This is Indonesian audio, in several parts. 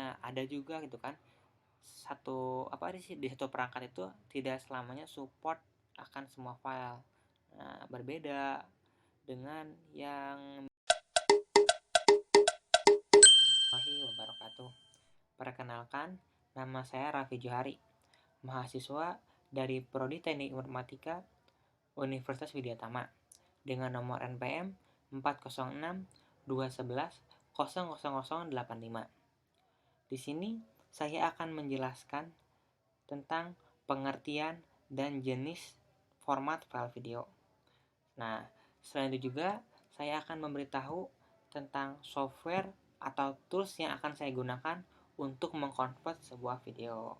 Makanya ada juga gitu kan, di satu perangkat itu tidak selamanya support akan semua file. Nah, berbeda dengan yang Warahmatullahi wabarakatuh. Perkenalkan, nama saya Raffi Johari, mahasiswa dari Prodi Teknik Informatika Universitas Widyatama dengan nomor NPM 40621100085. Di sini saya akan menjelaskan tentang pengertian dan jenis format file video. Nah, selain itu juga saya akan memberitahu tentang software atau tools yang akan saya gunakan untuk mengkonvert sebuah video.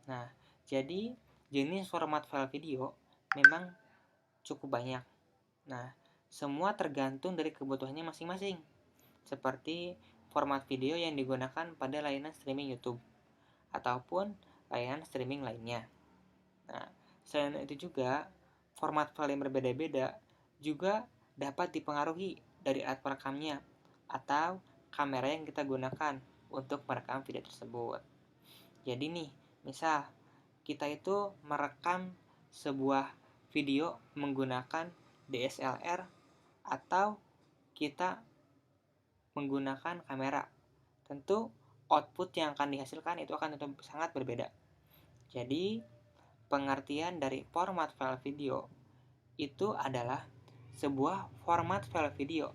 Nah, jadi jenis format file video memang cukup banyak. Nah, semua tergantung dari kebutuhannya masing-masing. Seperti format video yang digunakan pada layanan streaming YouTube ataupun layanan streaming lainnya. Nah, selain itu juga format file yang berbeda-beda juga dapat dipengaruhi dari alat perekamnya atau kamera yang kita gunakan untuk merekam video tersebut. Jadi nih, misal kita itu merekam sebuah video menggunakan DSLR atau kita menggunakan kamera. Tentu output yang akan dihasilkan itu akan tentu sangat berbeda. Jadi, pengertian dari format file video itu adalah sebuah format file video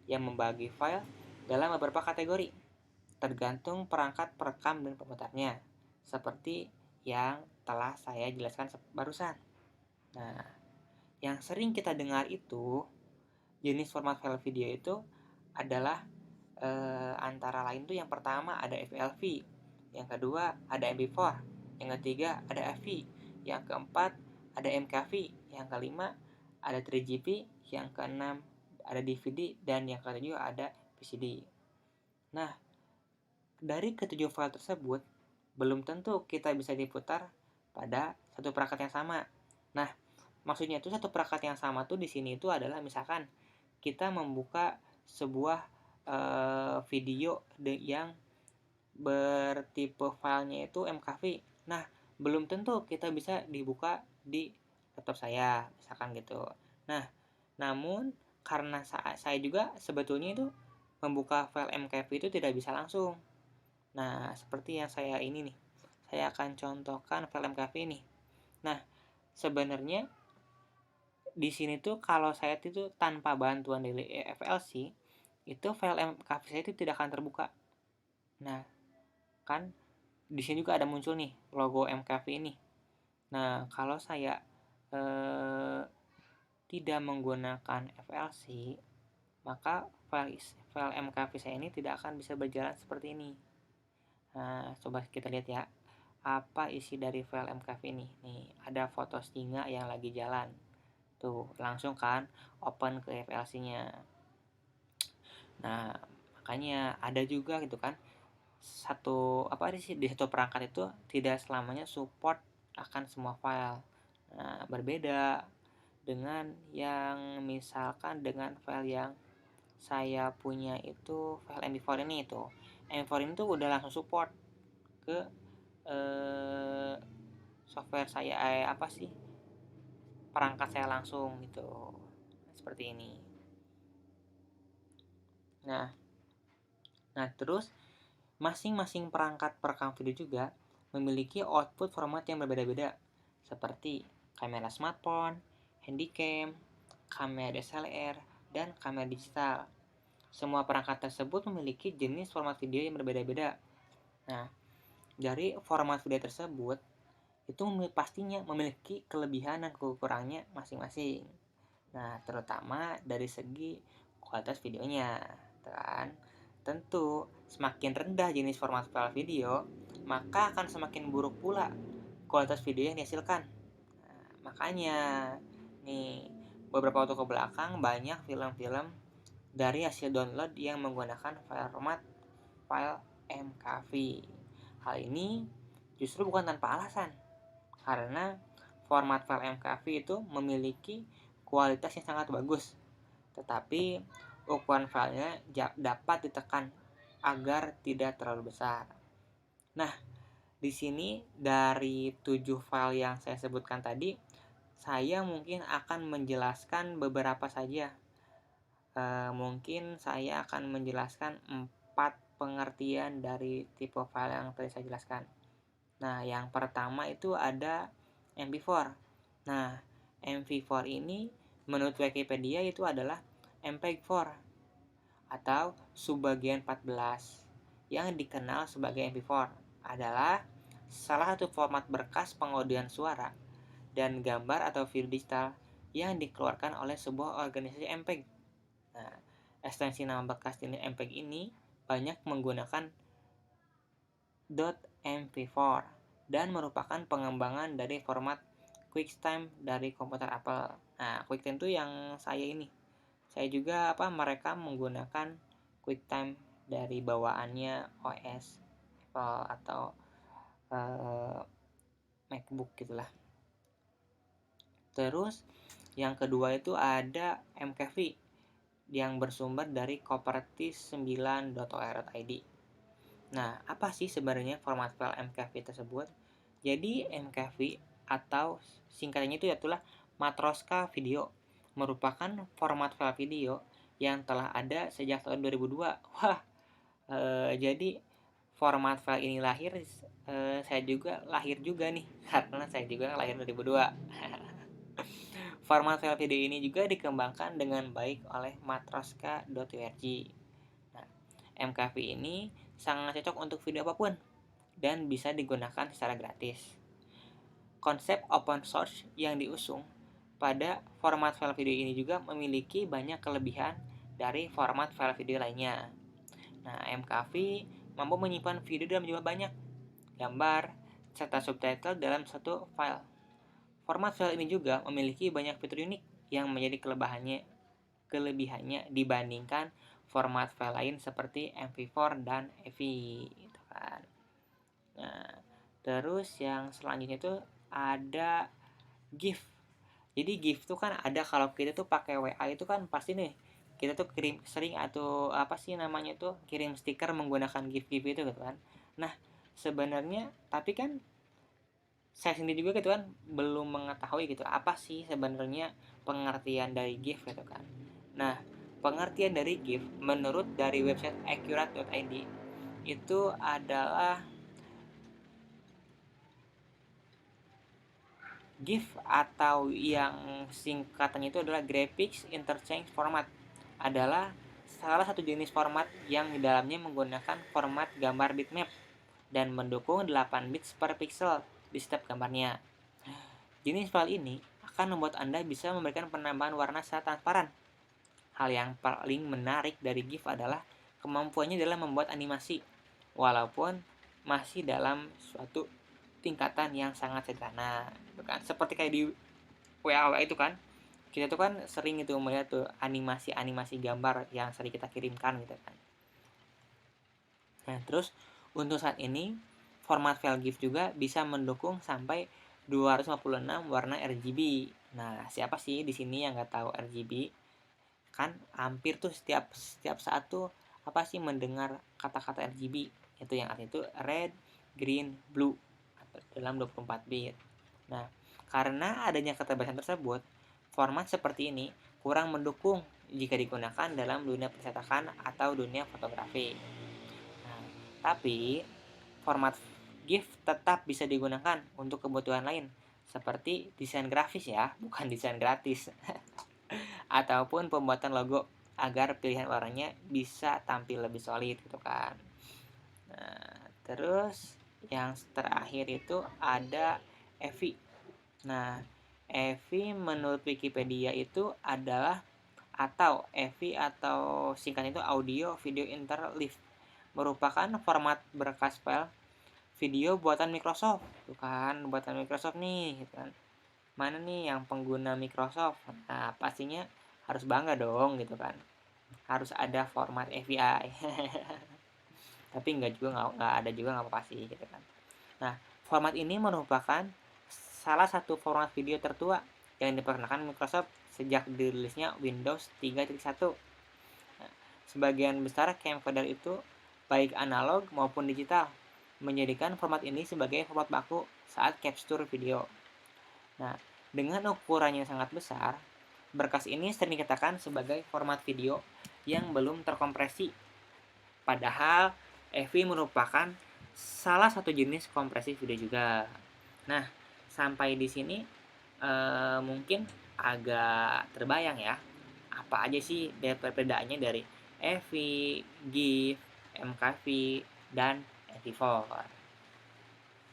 yang membagi file dalam beberapa kategori, tergantung perangkat perekam dan pemutarnya, seperti yang telah saya jelaskan barusan. Nah, yang sering kita dengar itu, jenis format file video itu adalah antara lain tuh yang pertama ada FLV, yang kedua ada MP4, yang ketiga ada AV, yang keempat ada MKV, yang kelima ada 3GP, yang keenam ada DVD, dan yang ketujuh ada VCD. Nah, dari ketujuh file tersebut, belum tentu kita bisa diputar pada satu perangkat yang sama. Nah, maksudnya itu satu perangkat yang sama tuh di sini itu adalah misalkan kita membuka sebuah video yang bertipe filenya itu MKV. Nah, belum tentu kita bisa dibuka di laptop saya, misalkan gitu. Nah, namun karena saya juga sebetulnya itu membuka file MKV itu tidak bisa langsung. Nah, seperti yang saya ini nih. Saya akan contohkan file MKV ini. Nah, sebenarnya di sini tuh kalau saya itu tanpa bantuan dari FLC, itu file MKV saya itu tidak akan terbuka. Nah, kan di sini juga ada muncul nih logo MKV ini. Nah, kalau saya tidak menggunakan FLC, maka file MKV saya ini tidak akan bisa berjalan seperti ini. Nah, coba kita lihat ya, apa isi dari file MKV ini. Nih, ada foto singa yang lagi jalan. Tuh, langsung kan open ke FLC-nya. Nah, makanya ada juga gitu kan, di satu perangkat itu tidak selamanya support akan semua file. Nah, berbeda dengan yang misalkan dengan file yang saya punya itu file MP4 ini itu. MP4 ini tuh udah langsung support ke software saya perangkat saya langsung gitu. Seperti ini. Nah, terus masing-masing perangkat perekam video juga memiliki output format yang berbeda-beda, seperti kamera smartphone, handycam, kamera DSLR, dan kamera digital. Semua perangkat tersebut memiliki jenis format video yang berbeda-beda. Nah, dari format video tersebut, itu pastinya memiliki kelebihan dan kekurangannya masing-masing. Nah, terutama dari segi kualitas videonya, kan? Tentu, semakin rendah jenis format file video, maka akan semakin buruk pula kualitas video yang dihasilkan. Nah, makanya, nih, beberapa waktu ke belakang banyak film-film dari hasil download yang menggunakan format file MKV. Hal ini justru bukan tanpa alasan, karena format file MKV itu memiliki kualitas yang sangat bagus, tetapi ukuran filenya dapat ditekan agar tidak terlalu besar. Nah, di sini dari 7 file yang saya sebutkan tadi, saya mungkin akan menjelaskan beberapa saja. Mungkin saya akan menjelaskan 4 pengertian dari tipe file yang tadi saya jelaskan. Nah, yang pertama itu ada MP4. Nah, MP4 ini menurut Wikipedia itu adalah MPEG-4 atau subbagian 14 yang dikenal sebagai MP4 adalah salah satu format berkas pengaudian suara dan gambar atau video digital yang dikeluarkan oleh sebuah organisasi MPEG. Nah, ekstensi nama bekas jenis MPEG ini banyak menggunakan .mp4 dan merupakan pengembangan dari format QuickTime dari komputer Apple. Nah, QuickTime itu yang saya juga mereka menggunakan QuickTime dari bawaannya OS Apple atau MacBook gitulah. Terus yang kedua itu ada MKV yang bersumber dari kopertis9.or.id. Nah, apa sih sebenarnya format file MKV tersebut? Jadi MKV atau singkatannya itu adalah Matroska Video, merupakan format file video yang telah ada sejak tahun 2002. Wah, jadi format file ini saya juga lahir juga nih, karena saya juga lahir 2002. Format file video ini juga dikembangkan dengan baik oleh matroska.org. Nah, MKV ini sangat cocok untuk video apapun dan bisa digunakan secara gratis. Konsep open source yang diusung pada format file video ini juga memiliki banyak kelebihan dari format file video lainnya. Nah, MKV mampu menyimpan video dalam jumlah banyak, gambar, serta subtitle dalam satu file. Format file ini juga memiliki banyak fitur unik yang menjadi kelebihannya dibandingkan format file lain seperti MP4 dan AVI gitu kan. Nah, terus yang selanjutnya itu ada GIF. Jadi GIF itu kan ada kalau kita tuh pakai WA itu kan pasti nih kita tuh sering atau kirim stiker menggunakan GIF-GIF itu gitu kan. Nah, sebenarnya tapi kan saya sendiri juga gitu kan belum mengetahui gitu apa sih sebenarnya pengertian dari GIF gitu kan. Nah, pengertian dari GIF menurut dari website accurate.id itu adalah GIF atau yang singkatannya itu adalah Graphics Interchange Format, adalah salah satu jenis format yang di dalamnya menggunakan format gambar bitmap dan mendukung 8 bits per pixel di setiap gambarnya. Jenis file ini akan membuat Anda bisa memberikan penambahan warna secara transparan. Hal yang paling menarik dari GIF adalah kemampuannya dalam membuat animasi, walaupun masih dalam suatu tingkatan yang sangat sederhana, gitu kan? Seperti kayak di WA itu kan, kita tuh kan sering itu melihat tuh animasi gambar yang sering kita kirimkan gitu kan. Nah, terus untuk saat ini format file GIF juga bisa mendukung sampai 256 warna RGB. Nah, siapa sih di sini yang nggak tahu RGB? Kan hampir tuh setiap saat tuh mendengar kata-kata RGB, itu yang artinya itu red, green, blue dalam 24 bit. Nah, karena adanya keterbatasan tersebut, format seperti ini kurang mendukung jika digunakan dalam dunia percetakan atau dunia fotografi. Nah, tapi format GIF tetap bisa digunakan untuk kebutuhan lain seperti desain grafis ya, bukan desain gratis. Ataupun pembuatan logo agar pilihan warnanya bisa tampil lebih solid gitu kan. Nah, terus yang terakhir itu ada EVI. Nah, EVI menurut Wikipedia itu adalah EVI atau singkatnya itu Audio Video Interleave, merupakan format berkas file video buatan Microsoft. Tuh kan, buatan Microsoft nih gitu kan. Mana nih yang pengguna Microsoft? Nah, pastinya harus bangga dong gitu kan. Harus ada format AVI. Tapi nggak ada juga nggak apa-apa sih gitu kan. Nah, format ini merupakan salah satu format video tertua yang diperkenalkan Microsoft sejak dirilisnya Windows 3.1. Nah, sebagian besar camcorder itu baik analog maupun digital, menjadikan format ini sebagai format baku saat capture video. Nah, dengan ukurannya sangat besar, berkas ini sering dikatakan sebagai format video yang belum terkompresi. Padahal EVI merupakan salah satu jenis kompresi video juga. Nah, sampai di sini mungkin agak terbayang ya, apa aja sih perbedaannya dari EVI, GIF, MKV, dan MP4.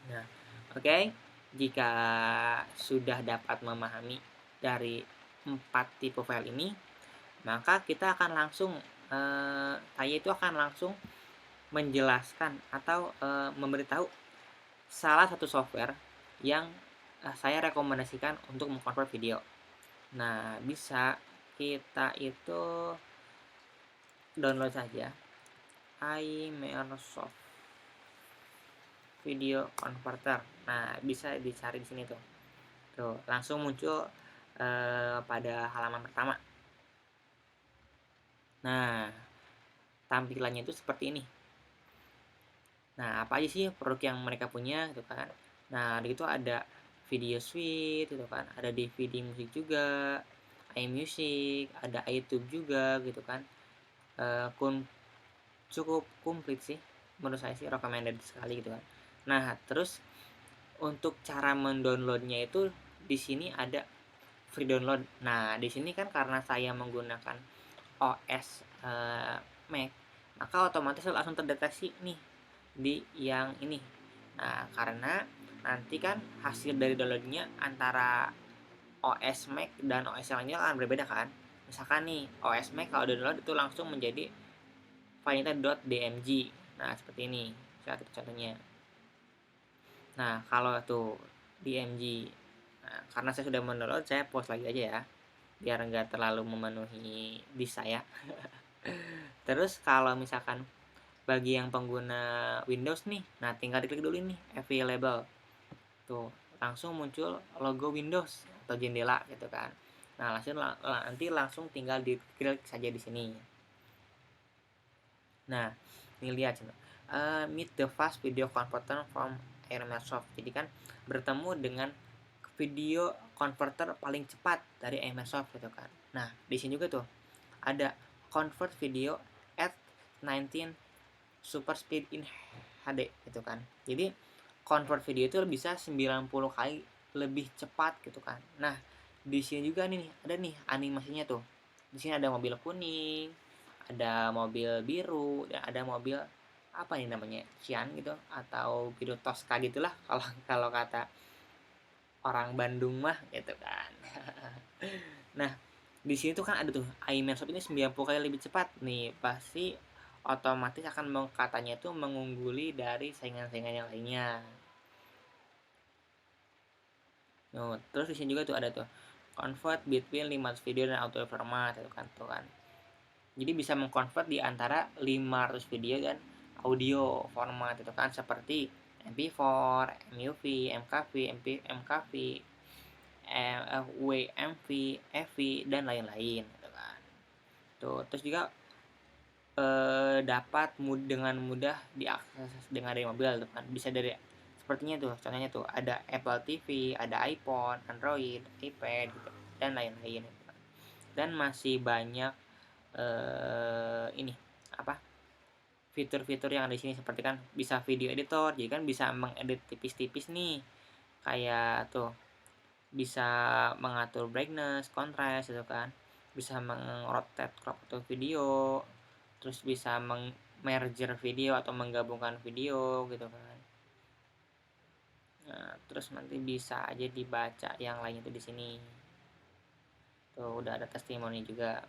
Nah, oke, jika sudah dapat memahami dari 4 tipe file ini, maka kita akan langsung saya itu akan langsung menjelaskan atau memberitahu salah satu software yang saya rekomendasikan untuk mengkonvert video. Nah, bisa kita itu download saja iMicrosoft Video Converter. Nah, bisa dicari di sini tuh. Tuh, langsung muncul pada halaman pertama. Nah, tampilannya itu seperti ini. Nah, apa aja sih produk yang mereka punya gitu kan. Nah, di situ ada video suite gitu kan, ada DVD musik juga, iMusic, ada iTunes juga gitu kan. Cukup komplit sih, menurut saya sih recommended sekali gitu kan. Nah, terus untuk cara mendownloadnya itu di sini ada free download. Nah, di sini kan karena saya menggunakan OS Mac, maka otomatis langsung terdeteksi nih di yang ini. Nah, karena nanti kan hasil dari downloadnya antara OS Mac dan OS yang lainnya akan berbeda kan. Misalkan nih OS Mac kalau download itu langsung menjadi filenya .dmg. Nah, seperti ini contohnya. Nah, kalau tuh DMG, nah, karena saya sudah mendownload, saya post lagi aja ya, biar nggak terlalu memenuhi disk saya. Terus kalau misalkan bagi yang pengguna Windows nih, nah tinggal diklik dulu nih available, tuh langsung muncul logo Windows atau jendela gitu kan. Nah, nanti langsung tinggal diklik saja di sini. Nah, ini lihat meet the fast video converter from iMicrosoft. Jadi kan bertemu dengan video converter paling cepat dari iMicrosoft gitu kan. Nah, di sini juga tuh ada convert video at 19 super speed in HD gitu kan. Jadi convert video itu bisa 90 kali lebih cepat gitu kan. Nah, di sini juga nih ada nih animasinya tuh. Di sini ada mobil kuning, ada mobil biru, dan ada mobil apa nih namanya, Cian gitu atau biru Tosca gitulah kalau kalau kata orang Bandung mah gitu kan. Nah, di sini tuh kan ada tuh iMicrosoft ini 90 kali lebih cepat nih, pasti otomatis akan katanya itu mengungguli dari saingan-saingan yang lainnya. Terus di sini juga tuh ada tuh convert between 500 video dan audio format itu kan tuh kan. Jadi bisa mengkonvert di antara 500 video dan audio format itu kan, seperti MP4, MUV, MKV, MKV, WMV, FV dan lain-lain gitu kan. Tuh, terus juga dapat dengan mudah diakses dengan dari mobil gitu kan. Bisa dari sepertinya tuh, contohnya tuh ada Apple TV, ada iPhone, Android, iPad gitu dan lain-lain gitu kan. Dan masih banyak ini apa fitur-fitur yang ada di sini, seperti kan bisa video editor, jadi kan bisa mengedit tipis-tipis nih, kayak tuh bisa mengatur brightness, contrast gitu kan, bisa mengrotate crop atau video, terus bisa merger video atau menggabungkan video gitu kan. Nah, terus nanti bisa aja dibaca yang lain itu di sini. Tuh udah ada testimoni juga.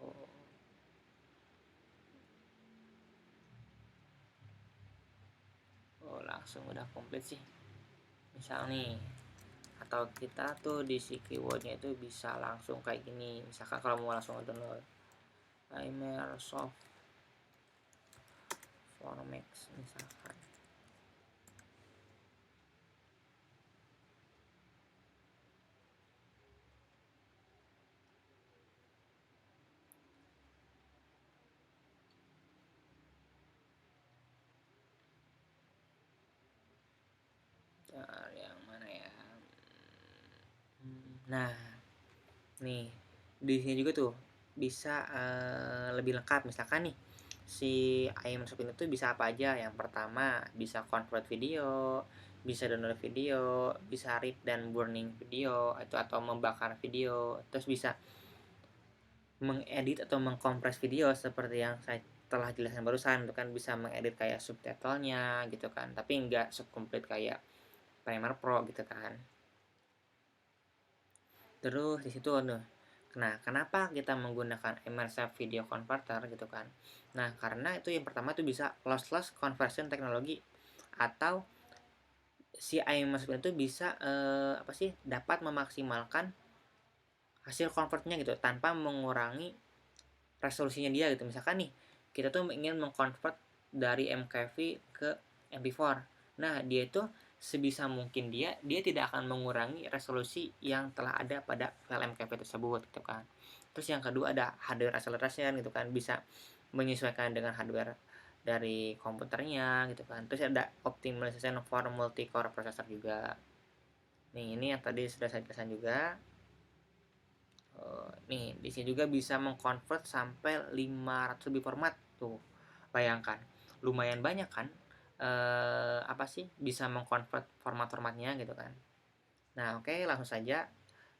Oh. Oh, langsung udah komplit sih. Misal nih, atau kita tuh di si keywordnya itu bisa langsung kayak gini. Misalkan kalau mau langsung download iMicrosoft Formax misalkan. Nah, nih di sini juga tuh bisa lebih lengkap. Misalkan nih si iMessage ini tuh bisa apa aja. Yang pertama bisa convert video, bisa download video, bisa read dan burning video atau membakar video, terus bisa mengedit atau mengkompres video seperti yang saya telah jelaskan barusan. Itu kan bisa mengedit kayak subtitlenya gitu kan, tapi nggak sekomplit kayak Premiere Pro gitu kan. Terus di situ ada, nah kenapa kita menggunakan immersive video converter gitu kan. Nah karena itu yang pertama itu bisa lossless conversion teknologi, atau si immersive itu bisa apa sih, dapat memaksimalkan hasil convertnya gitu tanpa mengurangi resolusinya dia gitu. Misalkan nih kita tuh ingin mengconvert dari MKV ke MP4, nah dia itu sebisa mungkin dia tidak akan mengurangi resolusi yang telah ada pada file MKV tersebut gitu kan. Terus yang kedua ada hardware acceleration gitu kan, bisa menyesuaikan dengan hardware dari komputernya gitu kan. Terus ada optimization for multi core processor juga. Nih ini yang tadi sudah saya jelaskan juga. Nih di sini juga bisa mengconvert sampai 500 lebih format tuh. Bayangkan, lumayan banyak kan? Apa sih, bisa mengconvert format-formatnya gitu kan. Nah, oke, langsung saja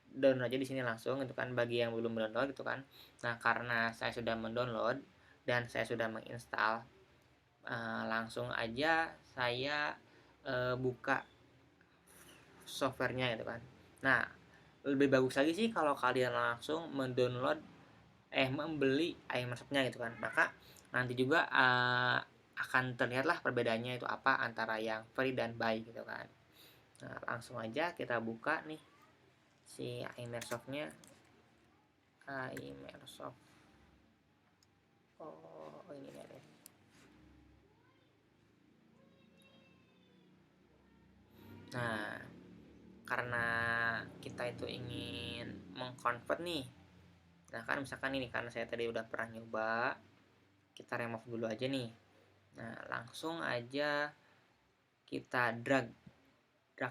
download aja di sini langsung gitu kan, bagi yang belum download gitu kan. Nah, karena saya sudah mendownload dan saya sudah menginstal, langsung aja saya buka softwarenya gitu kan. Nah, lebih bagus lagi sih kalau kalian langsung mendownload membeli iMessage-nya gitu kan. Maka nanti juga akan terlihatlah perbedaannya itu apa antara yang free dan buy gitu kan. Nah, langsung aja kita buka nih si iMessage-nya. iMessage. Oh, ini ada. Nah, karena kita itu ingin mengconvert nih. Nah, kan misalkan ini karena saya tadi udah pernah nyoba, kita remove dulu aja nih. Nah, langsung aja kita drag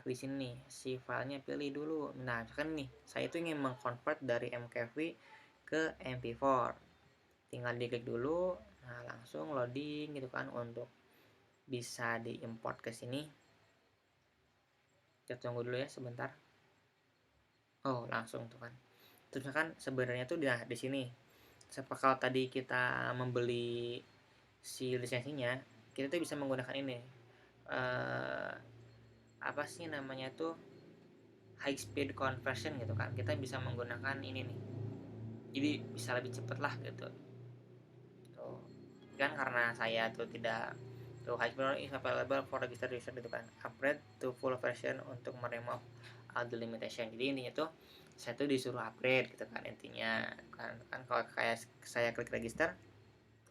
di sini si filenya, pilih dulu. Nah kan nih saya itu ingin mengconvert dari MKV ke MP4, tinggal diklik dulu. Nah langsung loading gitu kan untuk bisa diimport ke sini. Kita tunggu dulu ya sebentar. Oh langsung tuh kan. Terus kan sebenarnya tuh di sini kalau tadi kita membeli si lisensinya, kita tuh bisa menggunakan ini apa sih namanya tuh, high speed conversion gitu kan. Kita bisa menggunakan ini nih, jadi bisa lebih cepet lah gitu tuh kan. Karena saya tuh tidak tuh, high speed is available for registered user gitu kan, upgrade to full version untuk meremove all the limitation. Jadi intinya tuh saya tuh disuruh upgrade gitu kan intinya kan kalau kayak saya klik register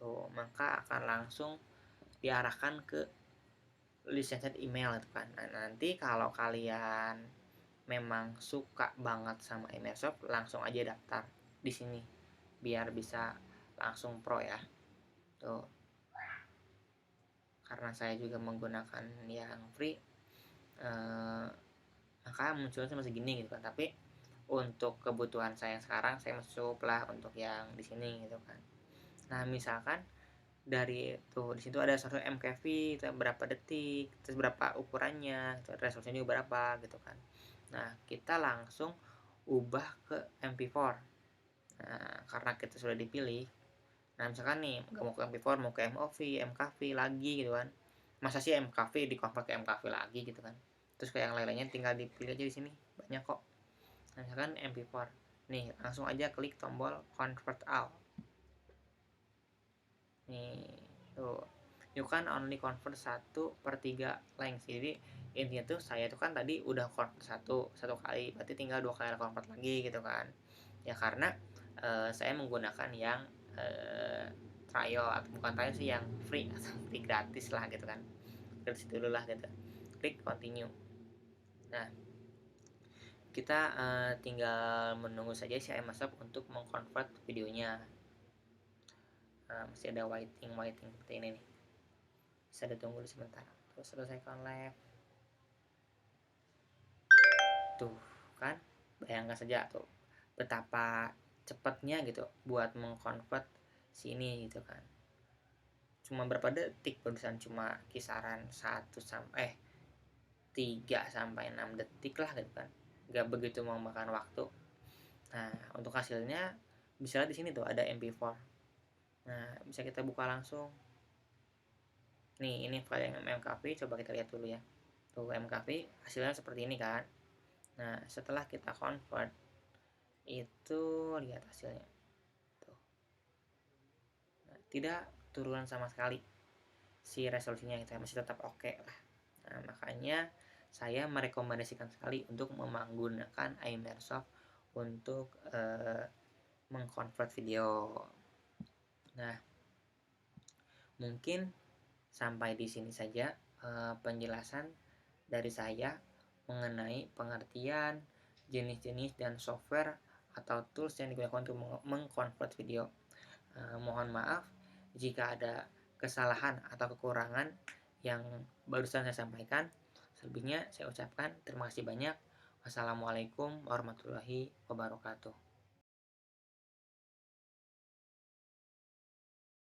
tuh, maka akan langsung diarahkan ke licensed email gitu kan. Nah, nanti kalau kalian memang suka banget sama Imersoft, langsung aja daftar di sini biar bisa langsung pro ya. Tuh. Karena saya juga menggunakan yang free, maka munculnya cuma segini gitu kan. Tapi untuk kebutuhan saya sekarang, saya masih cukup lah untuk yang di sini gitu kan. Nah, misalkan dari tuh di situ ada satu MKV itu berapa detik, terus berapa ukurannya, resolusinya juga berapa gitu kan. Nah, kita langsung ubah ke MP4. Nah, karena kita sudah dipilih. Nah, misalkan nih nggak mau ke MP4, mau ke MOV, MKV lagi gitu kan. Masa sih MKV di-convert ke MKV lagi gitu kan. Terus kayak yang lain-lainnya tinggal dipilih aja di sini. Banyak kok. Nah, misalkan MP4. Nih, langsung aja klik tombol convert all. Nih, tuh. You can only convert 1/3 length. Jadi intinya tuh saya tuh kan tadi udah convert satu kali, berarti tinggal 2 kali convert lagi gitu kan. Ya karena saya menggunakan yang trial, atau bukan trial sih, yang free atau free gratis lah gitu kan. Gratis dulu lah gitu. Klik continue. Nah, kita tinggal menunggu saja si iMessage untuk mengconvert videonya. Masih ada waiting seperti ini nih, bisa ditunggu sebentar. Terus selesaikan live tuh kan, Bayangkan saja tuh betapa cepatnya gitu buat mengkonvert sini gitu kan. Cuma berapa detik barusan, cuma kisaran 3 sampai 6 detik lah gitu kan. Gak begitu memakan waktu. Nah, untuk hasilnya bisa lihat di sini tuh ada MP4. Nah, bisa kita buka langsung. Nih, ini file yang MKV, coba kita lihat dulu ya. Tuh MKV hasilnya seperti ini kan. Nah, setelah kita convert itu lihat hasilnya. Tuh. Nah, tidak turun sama sekali. Si resolusinya kita masih tetap oke lah. Nah, makanya saya merekomendasikan sekali untuk menggunakan iMersoft untuk mengkonvert video. Nah, mungkin sampai di sini saja penjelasan dari saya mengenai pengertian jenis-jenis dan software atau tools yang digunakan untuk mengkonvert video. Mohon maaf jika ada kesalahan atau kekurangan yang barusan saya sampaikan. Selebihnya saya ucapkan terima kasih banyak. Wassalamualaikum warahmatullahi wabarakatuh.